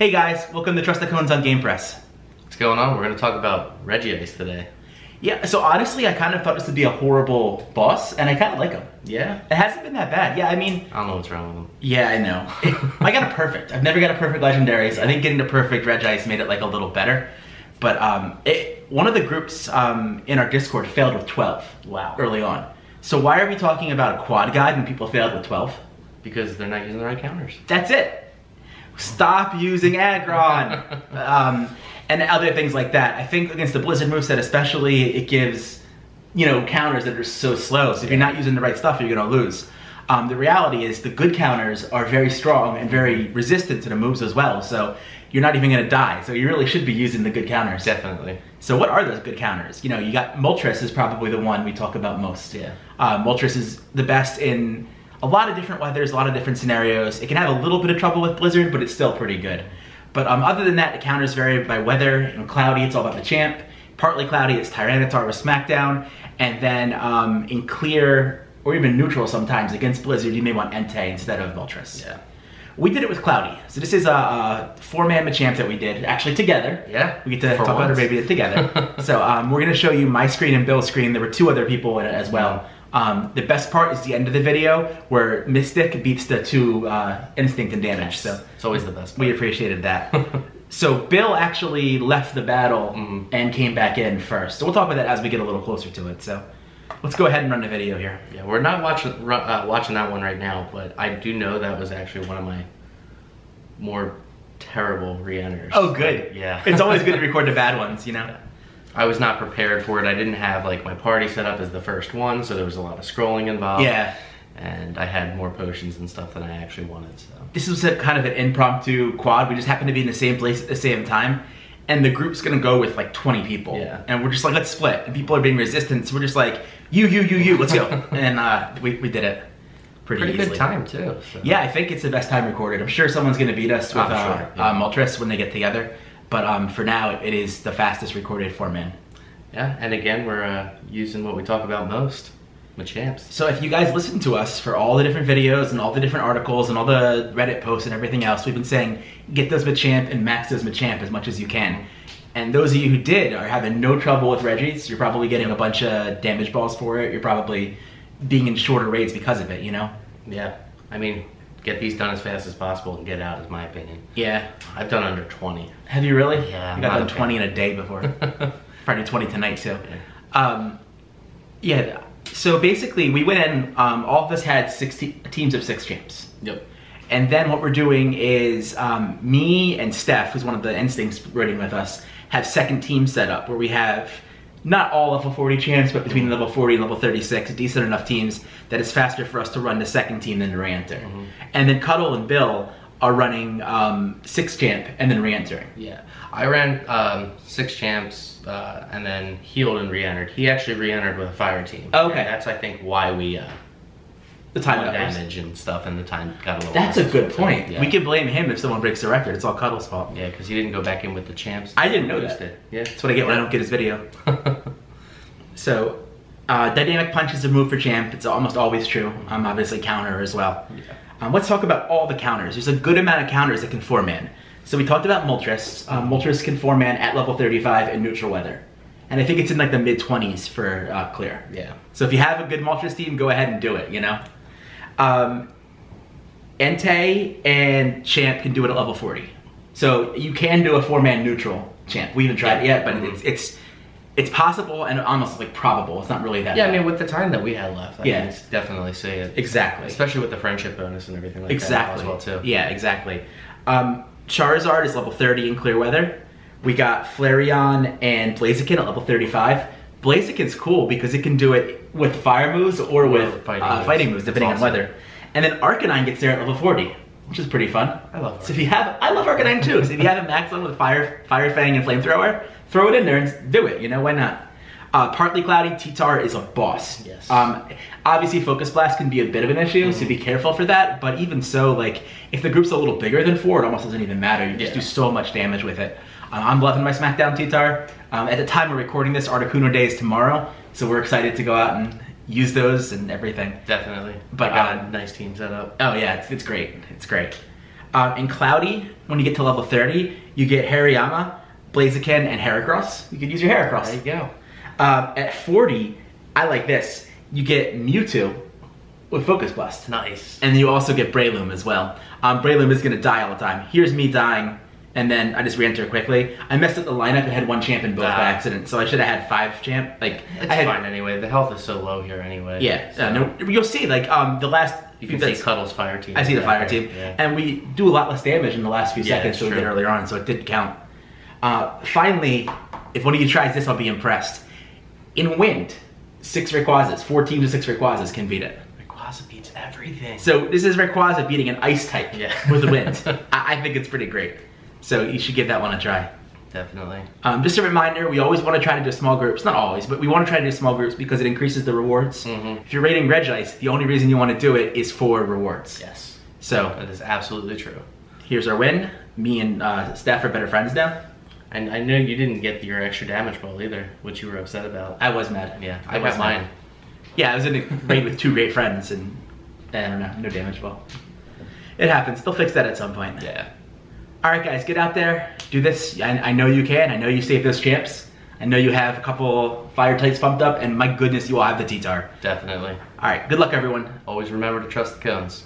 Hey guys, welcome to Trust the Cones on GamePress. What's going on? We're going to talk about Regice today. Yeah, so honestly, I kind of thought this would be a horrible boss, and I kind of like him. Yeah? It hasn't been that bad. Yeah, I mean... I don't know what's wrong with him. Yeah, I know. I got a perfect. I've never got a perfect legendaries. I think getting the perfect Regice made it like a little better. But one of the groups in our Discord failed with 12. Wow. Early on. So why are we talking about a quad guide when people failed with 12? Because they're not using the right counters. That's it. Stop using aggron. And other things like that. I think against the Blizzard moveset especially, it gives, you know, counters that are so slow. So if you're not using the right stuff, you're gonna lose. The reality is the good counters are very strong and very resistant to the moves as well. So you're not even gonna die. So you really should be using the good counters. Definitely. So what are those good counters? You know, you got Moltres is probably the one we talk about most. Yeah. Moltres is the best in a lot of different weathers, a lot of different scenarios. It can have a little bit of trouble with Blizzard, but it's still pretty good. But other than that, the counters vary by weather. In cloudy, it's all about the champ. Partly cloudy, it's Tyranitar with Smackdown. And then in clear, or even neutral sometimes, against Blizzard, you may want Entei instead of Moltres. Yeah. We did it with Cloudy. So this is a 4-man Machamp that we did, actually together. Yeah. We get to talk about our baby together. So we're gonna show you my screen and Bill's screen. There were 2 other people in it as well. The best part is the end of the video where Mystic beats the 2 Instinct and damage. Yes. So it's always the best part. We appreciated that. So Bill actually left the battle and came back in first. So we'll talk about that as we get a little closer to it. So let's go ahead and run the video here. Yeah, we're not watching that one right now, but I do know that was actually one of my more terrible re-enters. Oh, good. Yeah. It's always good to record the bad ones, you know? Yeah. I was not prepared for it. I didn't have like my party set up as the first one, so there was a lot of scrolling involved. Yeah. And I had more potions and stuff than I actually wanted, so. This was kind of an impromptu quad. We just happened to be in the same place at the same time. And the group's gonna go with like 20 people. Yeah. And we're just like, let's split. And people are being resistant, so we're just like, you, let's go. And we did it pretty easily. Good time too. So. Yeah, I think it's the best time recorded. I'm sure someone's gonna beat us with Moltres when they get together. But for now, it is the fastest recorded 4-man. Yeah, and again, we're using what we talk about most, Machamps. So if you guys listen to us for all the different videos and all the different articles and all the Reddit posts and everything else, we've been saying, get those Machamp and max those Machamp as much as you can. And those of you who did are having no trouble with Regice. You're probably getting a bunch of damage balls for it. You're probably being in shorter raids because of it, you know? Yeah, I mean, get these done as fast as possible and get out is my opinion. Yeah. I've done under 20. Have you really? Yeah. I got done 20 in a day before. Probably 20 tonight too. Yeah, so basically we went in, all of us had teams of 6 champs. Yep. And then what we're doing is me and Steph, who's one of the Instincts raiding with us, have second team set up where we have not all level 40 champs, but between level 40 and level 36, decent enough teams that it's faster for us to run the second team than to re-enter. And then Cuddle and Bill are running 6 champ and then re-entering. Yeah, I ran 6 champs and then healed and re-entered. He actually re-entered with a fire team. Okay. And that's, I think, why we the time damage and stuff, and the time got a little. That's a good point. Yeah. We can blame him if someone breaks the record. It's all Cuddle's fault. Yeah, because he didn't go back in with the champs. I didn't know that. Yeah, that's what I get when I don't get his video. So, dynamic punch is a move for champ. It's almost always true. Obviously counter as well. Yeah. Let's talk about all the counters. There's a good amount of counters that can 4-man. So we talked about Moltres. Moltres can 4-man at level 35 in neutral weather. And I think it's in like the mid-20s for clear. Yeah. So if you have a good Moltres team, go ahead and do it, you know? Entei and Champ can do it at level 40. So you can do a 4-man neutral Champ. We haven't tried it yet, but it's possible and almost like probable. It's not really that bad. I mean, with the time that we had left, I can definitely see it. Exactly. Especially with the friendship bonus and everything like that as well, too. Yeah, exactly. Charizard is level 30 in clear weather. We got Flareon and Blaziken at level 35. Blaziken's cool because it can do it with fire moves or with fighting moves, depending on weather. And then Arcanine gets there at level 40, which is pretty fun. I love Arcanine. So if you have, I love Arcanine too. So if you have a max one with Fire Fang and Flamethrower, throw it in there and do it, you know, why not? Partly cloudy, T-Tar is a boss. Yes. Obviously Focus Blast can be a bit of an issue, so be careful for that, but even so, like, if the group's a little bigger than 4, it almost doesn't even matter. You just do so much damage with it. I'm loving my Smackdown T-Tar. At the time we're recording this, Articuno Day is tomorrow, so we're excited to go out and use those and everything. Definitely. But I got a nice team set up. Oh yeah, it's great. It's great. In Cloudy, when you get to level 30, you get Hariyama, Blaziken, and Heracross. You could use your Heracross. There you go. At 40, I like this. You get Mewtwo with Focus Blast. Nice. And you also get Breloom as well. Breloom is going to die all the time. Here's me dying, and then I just re-enter quickly. I messed up the lineup and had one champ in both by accident, so I should have had 5 champ. Like, it's I had, fine anyway. The health is so low here anyway. Yeah, so. no, you'll see, like, the last... You can see Cuddle's fire team. I see the fire team. Yeah. And we do a lot less damage in the last few seconds than we did earlier on, so it didn't count. Finally, if one of you tries this, I'll be impressed. In Wind, 6 Rayquazas, 4 teams of 6 Rayquazas can beat it. Rayquaza beats everything. So this is Rayquaza beating an Ice type with the Wind. I think it's pretty great. So you should give that one a try. Definitely. Just a reminder, we always want to try to do small groups. Not always, but we want to try to do small groups because it increases the rewards. If you're rating Regice, the only reason you want to do it is for rewards. Yes. So that is absolutely true. Here's our win. Me and Steph are better friends now. And I know you didn't get your extra damage ball either, which you were upset about. I was mad. Yeah, I got mine. Yeah, I was in a raid with 2 great friends and I don't know, no damage ball. It happens. They'll fix that at some point. Yeah. Alright guys, get out there, do this. I know you can. I know you save those champs. I know you have a couple fire types pumped up, and my goodness, you all have the T-Tar. Definitely. Alright, good luck everyone. Always remember to trust the cones.